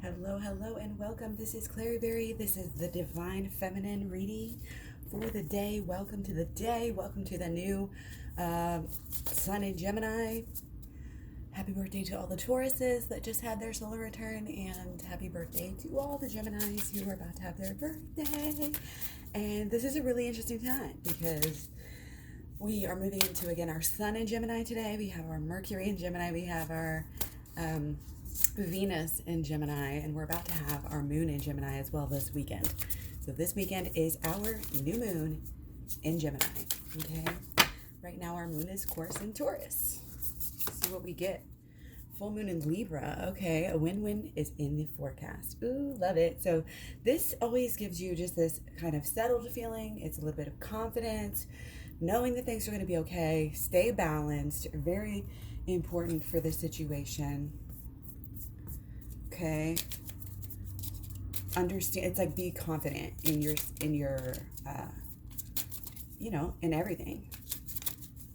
Hello, and welcome. This is Klaireeberry. This is the Divine Feminine reading for the day. Welcome to the day. Welcome to the new Sun in Gemini. Happy birthday to all the Tauruses that just had their solar return, and happy birthday to all the Geminis who are about to have their birthday. And this is a really interesting time because we are moving into, again, our Sun in Gemini today. We have our Mercury in Gemini. We have our Venus in Gemini, and we're about to have our Moon in Gemini as well this weekend. So this weekend is our new moon in Gemini. Okay. Right now our moon is, of course, in Taurus. See what we get. Full moon in Libra. Okay, a win-win is in the forecast. Ooh, love it. So this always gives you just this kind of settled feeling. It's a little bit of confidence, knowing that things are going to be okay. Stay balanced. Very important for this situation. Okay. Understand. It's like be confident in your in everything.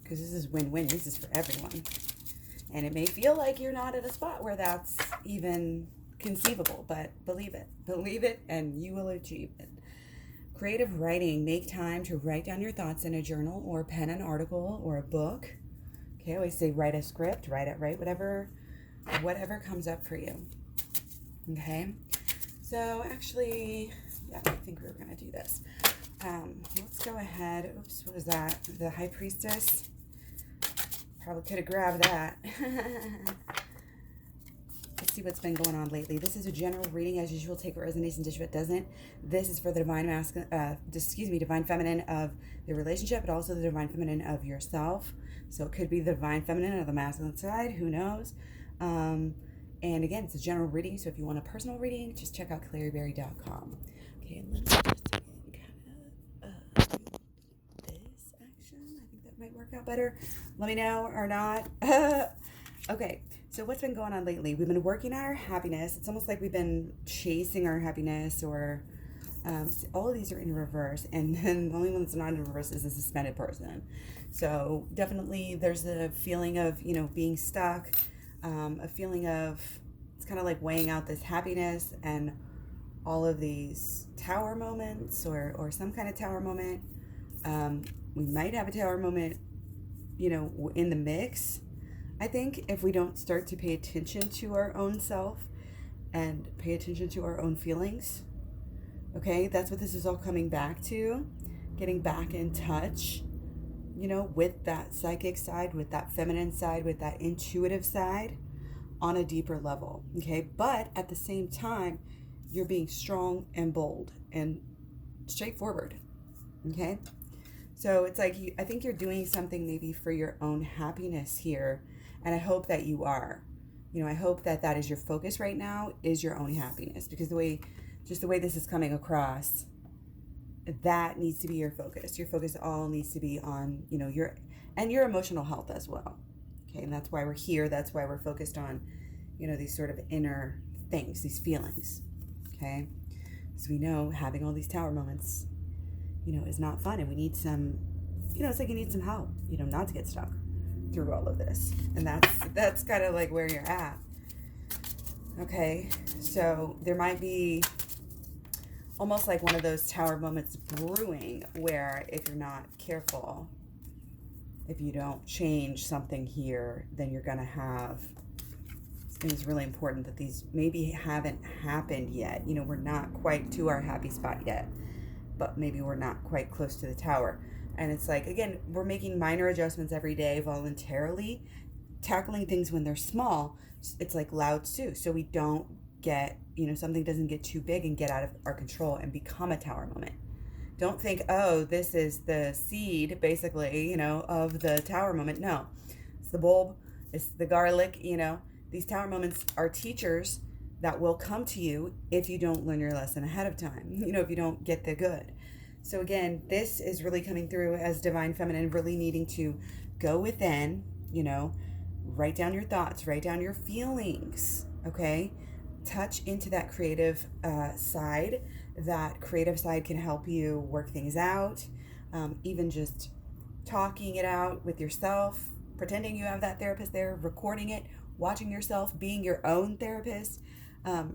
Because this is win-win. This is for everyone. And it may feel like you're not at a spot where that's even conceivable, but believe it. Believe it, and you will achieve it. Creative writing. Make time to write down your thoughts in a journal or pen an article or a book. Okay, I always say write a script, write whatever comes up for you. Okay, so actually, yeah, I think we were going to do this. Let's go ahead. Oops, what was that? The High Priestess. Probably could have grabbed that. Let's see what's been going on lately. This is a general reading. As usual, take what resonates and dish what doesn't. This is for the divine divine feminine of the relationship, but also the divine feminine of yourself. So it could be the divine feminine of the masculine side. Who knows? And again, it's a general reading, so if you want a personal reading, just check out Klaireeberry.com. Okay, let me just again kind of do this action. I think that might work out better. Let me know or not. Okay, so what's been going on lately? We've been working on our happiness. It's almost like we've been chasing our happiness, or all of these are in reverse, and then the only one that's not in reverse is a suspended person. So definitely there's a feeling of, being stuck. A feeling of, it's kind of like weighing out this happiness and all of these tower moments or some kind of tower moment. We might have a tower moment, in the mix. I think if we don't start to pay attention to our own self and pay attention to our own feelings, okay, that's what this is all coming back to, getting back in touch, with that psychic side, with that feminine side, with that intuitive side on a deeper level, okay? But at the same time, you're being strong and bold and straightforward, okay? So it's like, I think you're doing something maybe for your own happiness here, and I hope that you are. I hope that that is your focus right now, is your own happiness, because the way this is coming across, that needs to be your focus. Your focus all needs to be on, your emotional health as well. Okay, and that's why we're here. That's why we're focused on, these sort of inner things, these feelings. Okay, so we know having all these tower moments, is not fun, and we need some, it's like you need some help, not to get stuck through all of this, and that's kind of like where you're at. Okay, so there might be almost like one of those tower moments brewing where if you're not careful, if you don't change something here, then you're going to have, it's really important that these maybe haven't happened yet. We're not quite to our happy spot yet, but maybe we're not quite close to the tower. And it's like, again, we're making minor adjustments every day voluntarily, tackling things when they're small. It's like Lao Tzu. So we don't get, something doesn't get too big and get out of our control and become a tower moment. Don't think, oh, this is the seed, basically, of the tower moment. No, it's the bulb, it's the garlic, These tower moments are teachers that will come to you if you don't learn your lesson ahead of time, if you don't get the good. So again, this is really coming through as divine feminine, really needing to go within, write down your thoughts, write down your feelings, okay? Touch into that creative side. That creative side can help you work things out, even just talking it out with yourself, pretending you have that therapist there, recording it, watching yourself, being your own therapist.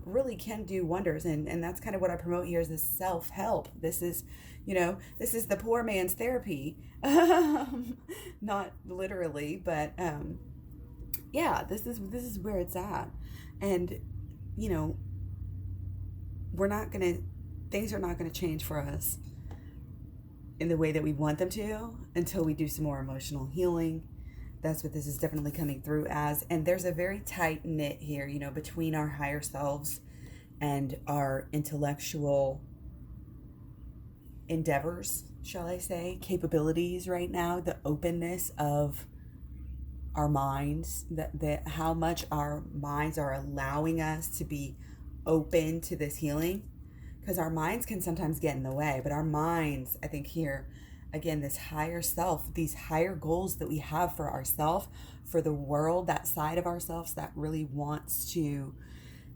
really can do wonders. And that's kind of what I promote here, is this self-help. This is, this is the poor man's therapy. Not literally, but yeah, this is where it's at. And, you know, things are not gonna change for us in the way that we want them to until we do some more emotional healing. That's what this is definitely coming through as. And there's a very tight knit here, between our higher selves and our intellectual endeavors, shall I say, capabilities right now, the openness of our minds, that how much our minds are allowing us to be open to this healing. Because our minds can sometimes get in the way, but our minds, I think here, again, this higher self, these higher goals that we have for ourselves, for the world, that side of ourselves that really wants to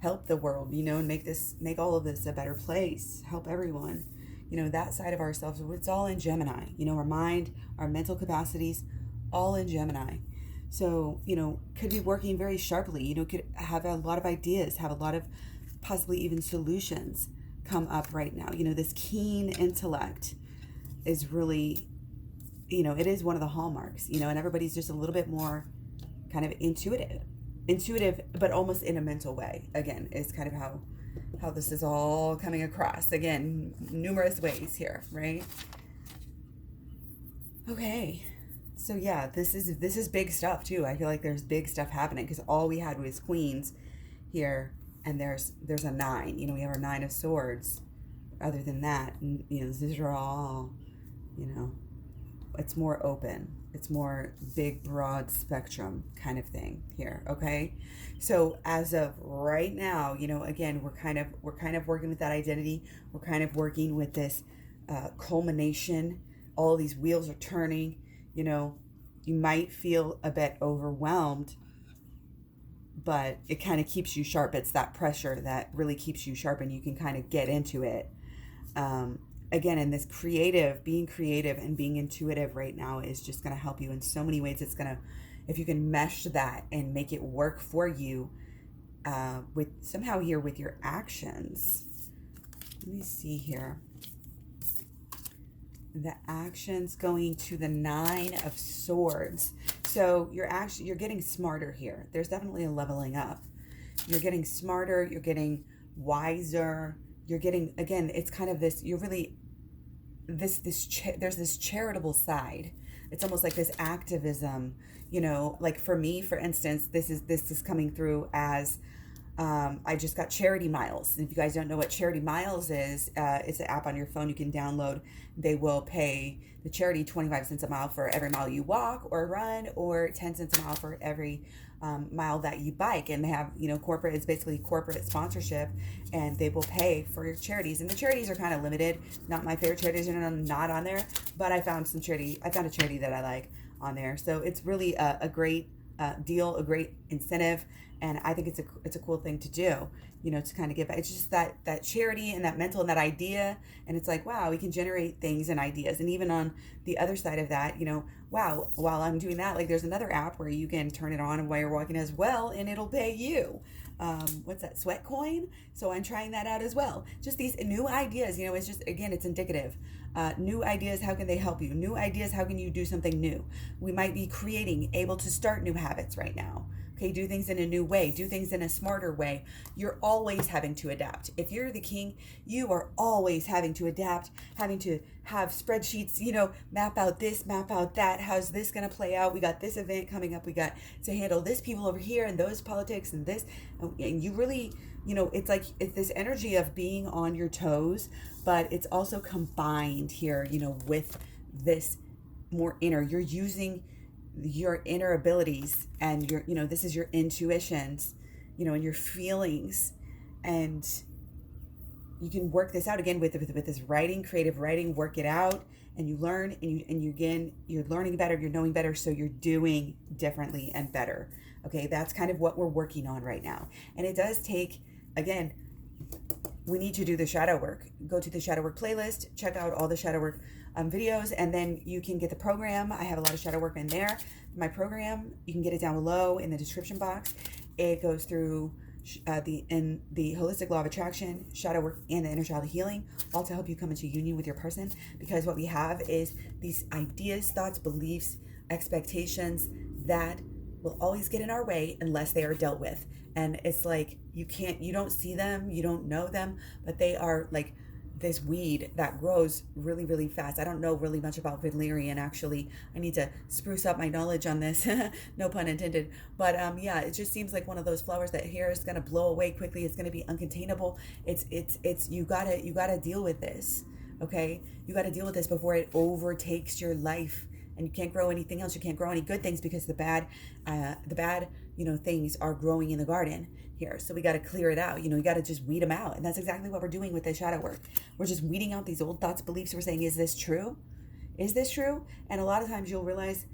help the world, and make all of this a better place, help everyone, that side of ourselves, it's all in Gemini, our mind, our mental capacities, all in Gemini. So, could be working very sharply, could have a lot of ideas, have a lot of possibly even solutions come up right now. This keen intellect is really, it is one of the hallmarks, and everybody's just a little bit more kind of intuitive, but almost in a mental way. Again, is kind of how this is all coming across. Again, numerous ways here, right? Okay. So yeah, this is big stuff too. I feel like there's big stuff happening because all we had was queens here, and there's a 9. We have our 9 of swords. Other than that, these are all, it's more open. It's more big, broad spectrum kind of thing here. Okay. So as of right now, again, we're kind of working with that identity. We're kind of working with this culmination. All these wheels are turning. You might feel a bit overwhelmed, but it kind of keeps you sharp. It's that pressure that really keeps you sharp, and you can kind of get into it. Again, in this being creative and being intuitive right now is just going to help you in so many ways. It's going to, if you can mesh that and make it work for you, with somehow here with your actions. Let me see here. The actions going to the 9 of swords. So you're getting smarter here. There's definitely a leveling up. You're getting smarter. You're getting wiser. You're getting, again, it's kind of this, you're really, there's this charitable side. It's almost like this activism, like for me, for instance, this is coming through as, I just got Charity Miles. If you guys don't know what Charity Miles is, it's an app on your phone you can download. They will pay the charity 25 cents a mile for every mile you walk or run, or 10 cents a mile for every mile that you bike. And they have, corporate, it's basically corporate sponsorship, and they will pay for your charities. And the charities are kind of limited. Not my favorite charities are not on there, but I found a charity that I like on there. So it's really a great deal, a great incentive. And I think it's a cool thing to do, to kind of give back. It's just that charity and that mental and that idea. And it's like, wow, we can generate things and ideas. And even on the other side of that, wow, while I'm doing that, like there's another app where you can turn it on while you're walking as well, and it'll pay you. What's that, Sweat Coin? So I'm trying that out as well. Just these new ideas, it's just, again, it's indicative. New ideas, how can they help you? New ideas, how can you do something new? We might be able to start new habits right now. Okay, do things in a new way, do things in a smarter way. You're always having to adapt. If you're the king, you are always having to adapt, having to have spreadsheets, map out this, map out that. How's this going to play out? We got this event coming up. We got to handle this people over here and those politics and this. And you really, it's like, it's this energy of being on your toes, but it's also combined here, with this more inner. You're using your inner abilities and your, this is your intuitions, and your feelings, and you can work this out again with this writing, creative writing. Work it out, and you learn, and you again, you're learning better, you're knowing better, so you're doing differently and better. Okay, that's kind of what we're working on right now, and it does take, again, we need to do the shadow work. Go to the shadow work playlist, check out all the shadow work videos, and then you can get the program. I have a lot of shadow work in there. My program, you can get it down below in the description box. It goes through the holistic law of attraction, shadow work, and the inner child healing, all to help you come into union with your person. Because what we have is these ideas, thoughts, beliefs, expectations that will always get in our way unless they are dealt with. And it's like you don't see them, you don't know them, but they are like this weed that grows really, really fast. I don't know really much about valerian, actually. I need to spruce up my knowledge on this. No pun intended. But yeah, it just seems like one of those flowers that here is going to blow away quickly. It's going to be uncontainable. It's you gotta deal with this. Okay, you got to deal with this before it overtakes your life. And you can't grow anything else. You can't grow any good things because the bad things are growing in the garden here. So we got to clear it out. You got to just weed them out. And that's exactly what we're doing with the shadow work. We're just weeding out these old thoughts, beliefs. We're saying, is this true? Is this true? And a lot of times you'll realize,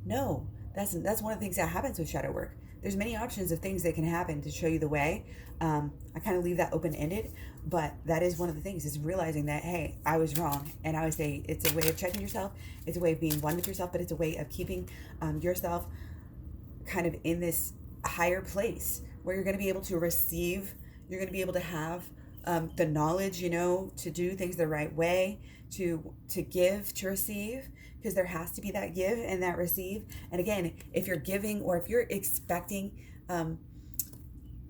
no, that's one of the things that happens with shadow work. There's many options of things that can happen to show you the way. I kind of leave that open-ended, but that is one of the things, is realizing that, hey, I was wrong. And I would say it's a way of checking yourself. It's a way of being one with yourself, but it's a way of keeping yourself kind of in this higher place where you're going to be able to receive, you're going to be able to have the knowledge, to do things the right way, to give, to receive, because there has to be that give and that receive. And again, if you're giving or if you're expecting,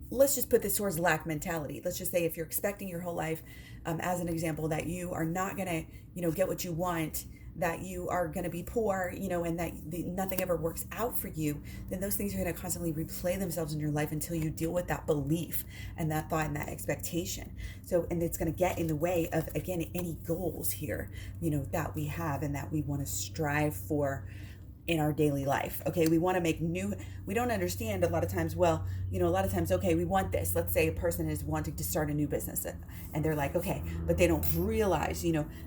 let's just put this towards lack mentality. Let's just say if you're expecting your whole life, as an example, that you are not going to, get what you want, that you are going to be poor, and that nothing ever works out for you, then those things are going to constantly replay themselves in your life until you deal with that belief and that thought and that expectation. So, and it's going to get in the way of, again, any goals here, that we have and that we want to strive for in our daily life. Okay, we want to make we don't understand a lot of times, okay, we want this. Let's say a person is wanting to start a new business and they're like, okay, but they don't realize,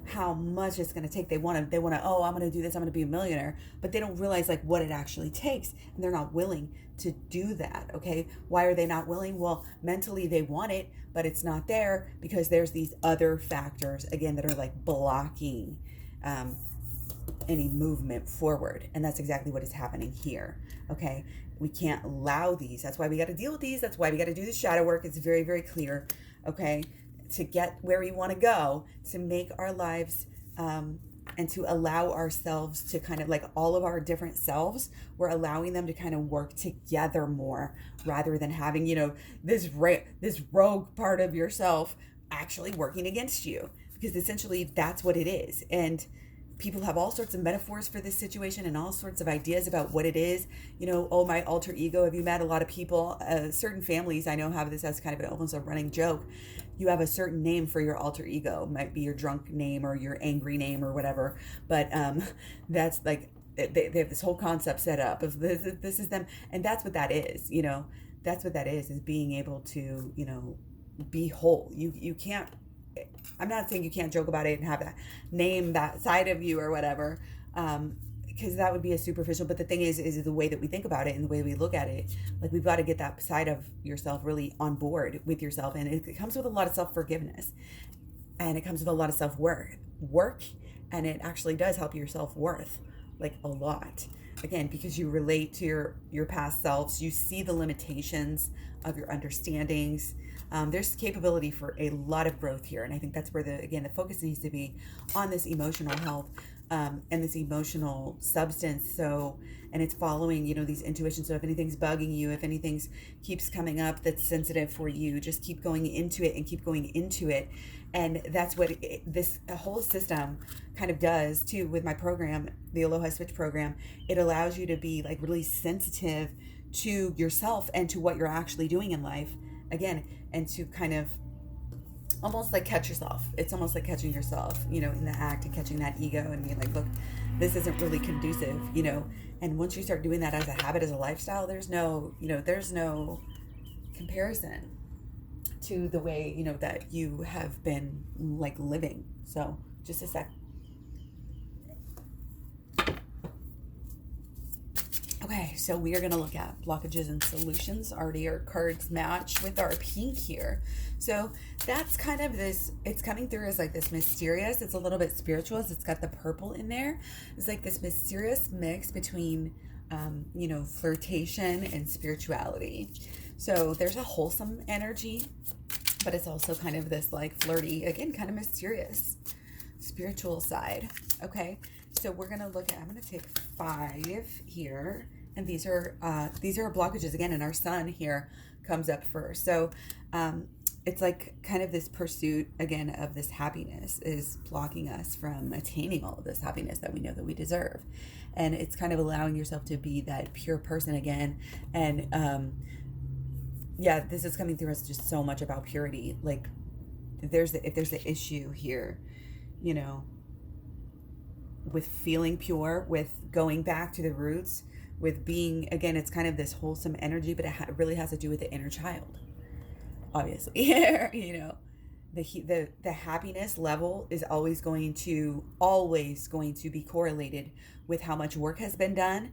how much it's going to take. They want to, oh, I'm going to do this, I'm going to be a millionaire, but they don't realize like what it actually takes, and they're not willing to do that. Okay, why are they not willing? Well, mentally they want it, but it's not there because there's these other factors, again, that are like blocking any movement forward. And that's exactly what is happening here. Okay, we can't allow these. That's why we got to deal with these. That's why we got to do the shadow work. It's very, very clear, okay, to get where we want to go, to make our lives and to allow ourselves to kind of, like, all of our different selves, we're allowing them to kind of work together more, rather than having, this rogue part of yourself actually working against you, because essentially that's what it is. And people have all sorts of metaphors for this situation and all sorts of ideas about what it is. Oh, my alter ego. Have you met a lot of people? Certain families I know have this as kind of almost a running joke. You have a certain name for your alter ego. It might be your drunk name or your angry name or whatever. But that's like, they have this whole concept set up of this is them. And that's what that is. That's what that is being able to, be whole. You can't, I'm not saying you can't joke about it and have that name that side of you or whatever, because that would be a superficial. But the thing is the way that we think about it and the way we look at it. Like, we've got to get that side of yourself really on board with yourself, and it comes with a lot of self-forgiveness, and it comes with a lot of self-work, and it actually does help your self-worth like a lot. Again, because you relate to your past selves, you see the limitations of your understandings. There's capability for a lot of growth here. And I think that's where the focus needs to be on this emotional health and this emotional substance. So, and it's following, these intuitions. So if anything's bugging you, if anything keeps coming up that's sensitive for you, just keep going into it and keep going into it. And that's what this whole system kind of does too with my program, the AHLOA Switch program. It allows you to be like really sensitive to yourself and to what you're actually doing in life. Again, and to kind of almost like catch yourself. It's almost like catching yourself, in the act, and catching that ego and being like, look, this isn't really conducive, And once you start doing that as a habit, as a lifestyle, there's no comparison to the way, that you have been like living. So just a sec. Okay, so we are going to look at blockages and solutions. Already our cards match with our pink here. So that's kind of this, it's coming through as like this mysterious, it's a little bit spiritual, it's got the purple in there. It's like this mysterious mix between, flirtation and spirituality. So there's a wholesome energy, but it's also kind of this like flirty, again, kind of mysterious, spiritual side. Okay, so we're gonna look at, I'm gonna take 5 here, and these are blockages again, and our sun here comes up first. So it's like kind of this pursuit again of this happiness is blocking us from attaining all of this happiness that we know that we deserve. And it's kind of allowing yourself to be that pure person again. And this is coming through as just so much about purity. Like if there's the issue here, you know, with feeling pure, with going back to the roots, with being, again, it's kind of this wholesome energy, but it really has to do with the inner child, obviously. You know, the happiness level is always going to be correlated with how much work has been done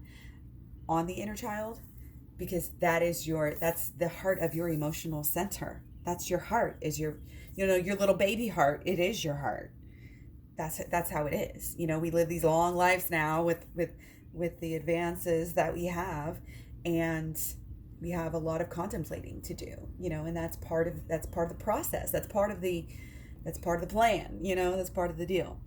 on the inner child, because that's the heart of your emotional center. That's your heart, is your little baby heart. It is your heart. That's how it is. You know, we live these long lives now with the advances that we have, and we have a lot of contemplating to do, you know, and that's part of the process. That's part of the plan, you know, that's part of the deal.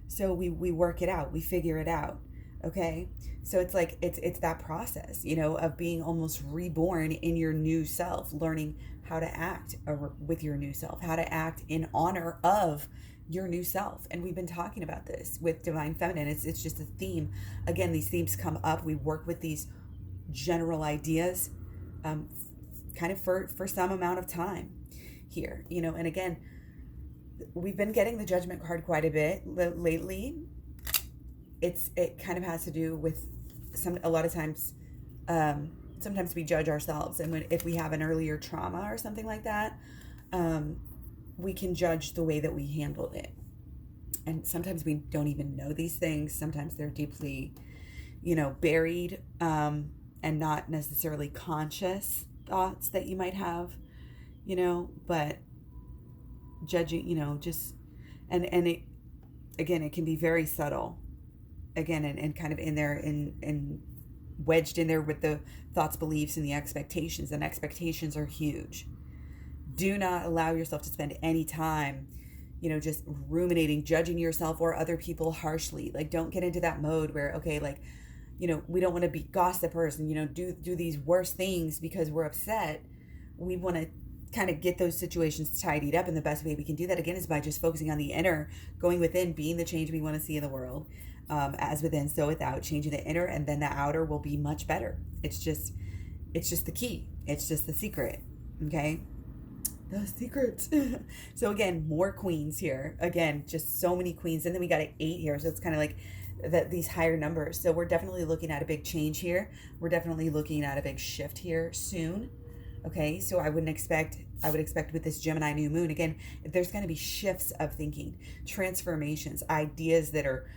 So we work it out, we figure it out. Okay. So it's like, it's that process, you know, of being almost reborn in your new self, learning how to act with your new self, how to act in honor of your new self. And we've been talking about this with Divine Feminine. It's just a theme. Again, these themes come up. We work with these general ideas kind of for some amount of time here, you know. And again, we've been getting the Judgment card quite a bit lately. It kind of has to do with a lot of times, sometimes we judge ourselves, and if we have an earlier trauma or something like that, we can judge the way that we handled it. And sometimes we don't even know these things. Sometimes they're deeply, you know, buried, and not necessarily conscious thoughts that you might have, you know, but judging, you know, just, and it, again, it can be very subtle, again, and kind of in there, and wedged in there with the thoughts, beliefs, and the expectations. And expectations are huge. Do not allow yourself to spend any time, you know, just ruminating, judging yourself or other people harshly. Like, don't get into that mode where, okay, like, you know, we don't want to be gossipers and, you know, do these worse things because we're upset. We want to kind of get those situations tidied up. And the best way we can do that, again, is by just focusing on the inner, going within, being the change we want to see in the world, as within, so without, changing the inner, and then the outer will be much better. It's just the key. It's just the secret. Okay. The secrets. So again, more queens here. Again, just so many queens. And then we got an 8 here. So it's kind of like these higher numbers. So we're definitely looking at a big change here. We're definitely looking at a big shift here soon. Okay. So I would expect with this Gemini new moon, again, there's going to be shifts of thinking, transformations, ideas that are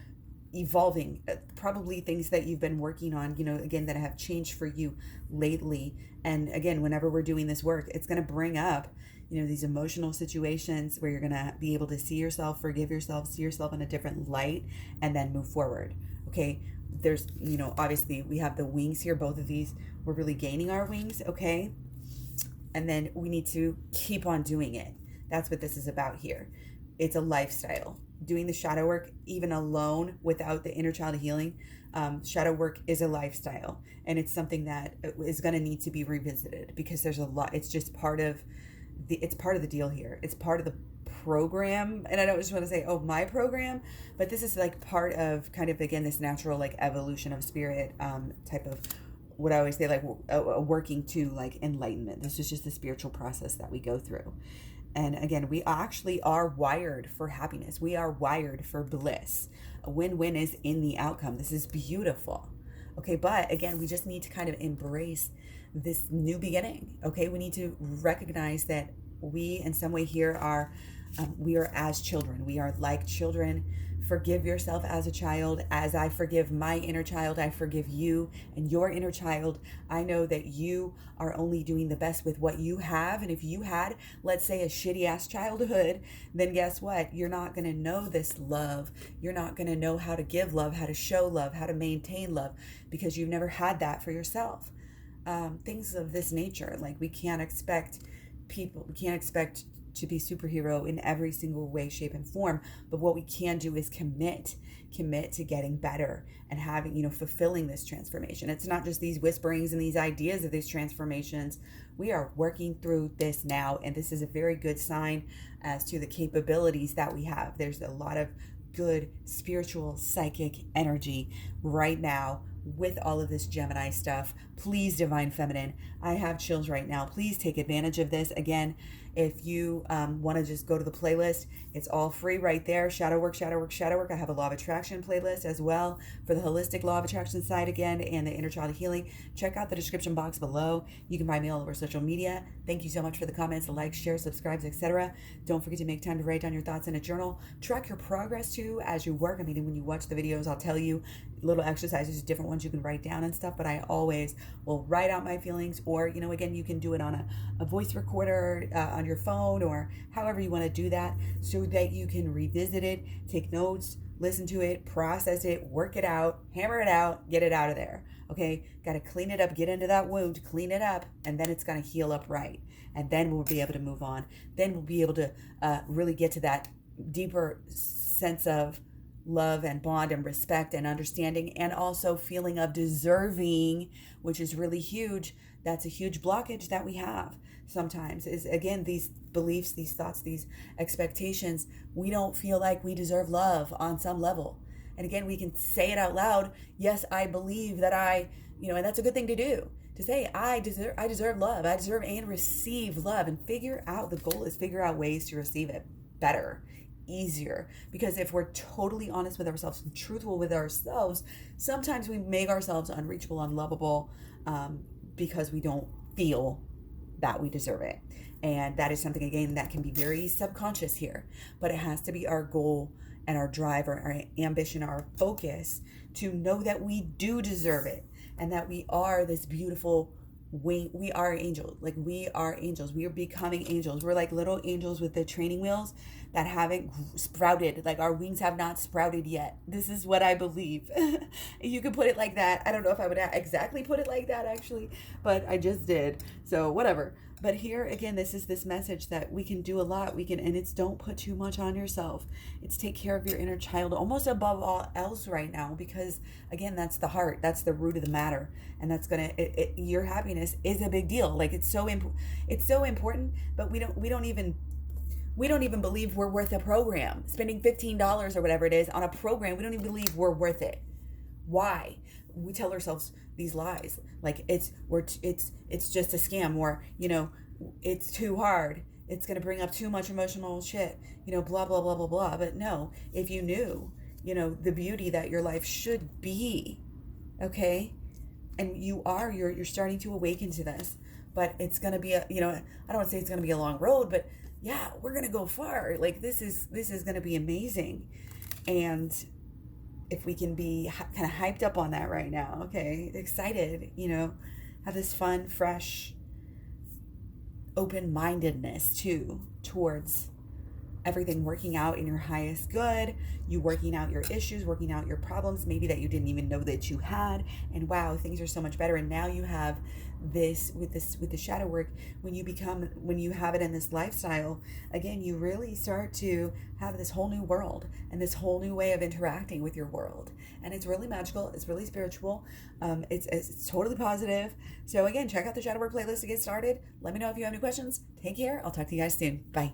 evolving, probably things that you've been working on, you know, again, that have changed for you lately. And again, whenever we're doing this work, it's going to bring up, you know, these emotional situations where you're going to be able to see yourself, forgive yourself, see yourself in a different light, and then move forward. Okay. There's, you know, obviously we have the wings here. Both of these, we're really gaining our wings. Okay. And then we need to keep on doing it. That's what this is about here. It's a lifestyle. Doing the shadow work, even alone, without the inner child healing, shadow work is a lifestyle, and it's something that is going to need to be revisited, because there's a lot. It's just part of the deal here. It's part of the program, and I don't just want to say, oh, my program, but this is like part of kind of, again, this natural like evolution of spirit, type of what I always say, like a working to like enlightenment. This is just the spiritual process that we go through. And again, we actually are wired for happiness. We are wired for bliss. A win-win is in the outcome. This is beautiful. Okay, but again, we just need to kind of embrace this new beginning. Okay, we need to recognize that we, in some way here, are we are as children. We are like children. Forgive yourself as a child. As I forgive my inner child, I forgive you and your inner child. I know that you are only doing the best with what you have. And if you had, let's say, a shitty ass childhood, then guess what? You're not going to know this love. You're not going to know how to give love, how to show love, how to maintain love, because you've never had that for yourself. things of this nature. Like we can't expect to be superhero in every single way, shape, and form. But what we can do is commit to getting better and having, fulfilling this transformation. It's not just these whisperings and these ideas of these transformations. We are working through this now, and this is a very good sign as to the capabilities that we have. There's a lot of good spiritual psychic energy right now with all of this Gemini stuff. Please, Divine Feminine, I have chills right now. Please take advantage of this. Again, if you want to just go to the playlist, it's all free right there. Shadow work, shadow work, shadow work. I have a Law of Attraction playlist as well for the holistic Law of Attraction side again, and the inner child healing. Check out the description box below. You can find me all over social media. Thank you so much for the comments, the likes, shares, subscribes, etc. Don't forget to make time to write down your thoughts in a journal. Track your progress too as you work. I mean, when you watch the videos, I'll tell you little exercises, different ones you can write down and stuff, but I always will write out my feelings, or again, you can do it on a voice recorder on your phone, or however you want to do that, so that you can revisit it, take notes, listen to it, process it, work it out, hammer it out, get it out of there. Okay, got to clean it up, get into that wound, clean it up, and then it's going to heal up right, and then we'll be able to move on. Then we'll be able to really get to that deeper sense of love and bond and respect and understanding, and also feeling of deserving, which is really huge. That's a huge blockage that we have sometimes, is again these beliefs, these thoughts, these expectations. We don't feel like we deserve love on some level. And again, we can say it out loud. Yes, I believe that and that's a good thing to do, to say I deserve love. I deserve and receive love, and the goal is figure out ways to receive it better, easier. Because if we're totally honest with ourselves and truthful with ourselves, sometimes we make ourselves unreachable, unlovable, because we don't feel that we deserve it. And that is something, again, that can be very subconscious here, but it has to be our goal and our drive, or our ambition, our focus, to know that we do deserve it, and that we are this beautiful we are angels. Like, we are angels. We are becoming angels. We're like little angels with the training wheels that haven't sprouted. Like, our wings have not sprouted yet. This is what I believe. You could put it like that. I don't know if I would exactly put it like that, actually, but I just did. So whatever. But here again, this is this message that we can do a lot. And it's don't put too much on yourself. It's take care of your inner child almost above all else right now, because again, that's the heart. That's the root of the matter. And that's your happiness is a big deal. Like, it's so important, but we don't even believe we're worth a program. Spending $15 or whatever it is on a program, we don't even believe we're worth it. Why? We tell ourselves these lies, like it's just a scam, or it's too hard, it's going to bring up too much emotional shit, blah blah blah blah blah. But no, if you knew the beauty that your life should be, okay, and you're starting to awaken to this, but it's going to be I don't want to say it's going to be a long road, but yeah, we're going to go far. Like, this is going to be amazing. And if we can be kind of hyped up on that right now, okay, excited, have this fun, fresh, open-mindedness too towards everything working out in your highest good, you working out your issues, working out your problems, maybe that you didn't even know that you had, and wow, things are so much better. And now you have this with the shadow work. When you have it in this lifestyle, again, you really start to have this whole new world and this whole new way of interacting with your world, and it's really magical, it's really spiritual, it's totally positive. So again, check out the shadow work playlist to get started. Let me know if you have any questions. Take care. I'll talk to you guys soon. Bye.